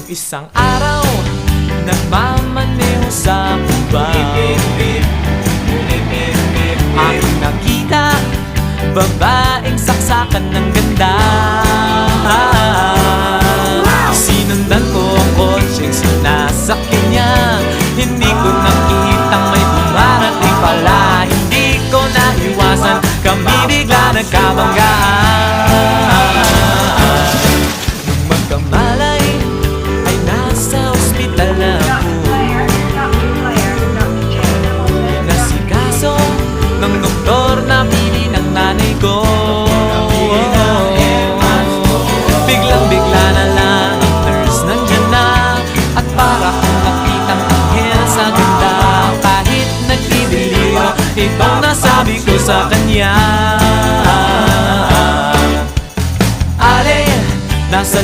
Isang araw, nagmamaneho sa Cuba, aking nakita, babaeng saksakan ng ganda. Sinundan ko ang kotseng sinasakyan niya. Hindi ko nakitang may dumarating pala. Hindi ko naiwasan, kami bigla nagkabanggaan. Nung magkamalay, ay nasa ospital na ako. Nasikaso ng doktor na pili ng nanay ko. Biglang-bigla na lang ang nurse nandyan na, at para kong nakitang anghel sa ganda. Kahit nagdidiliro, itong nasabi ko sa kanya. Ale, nasa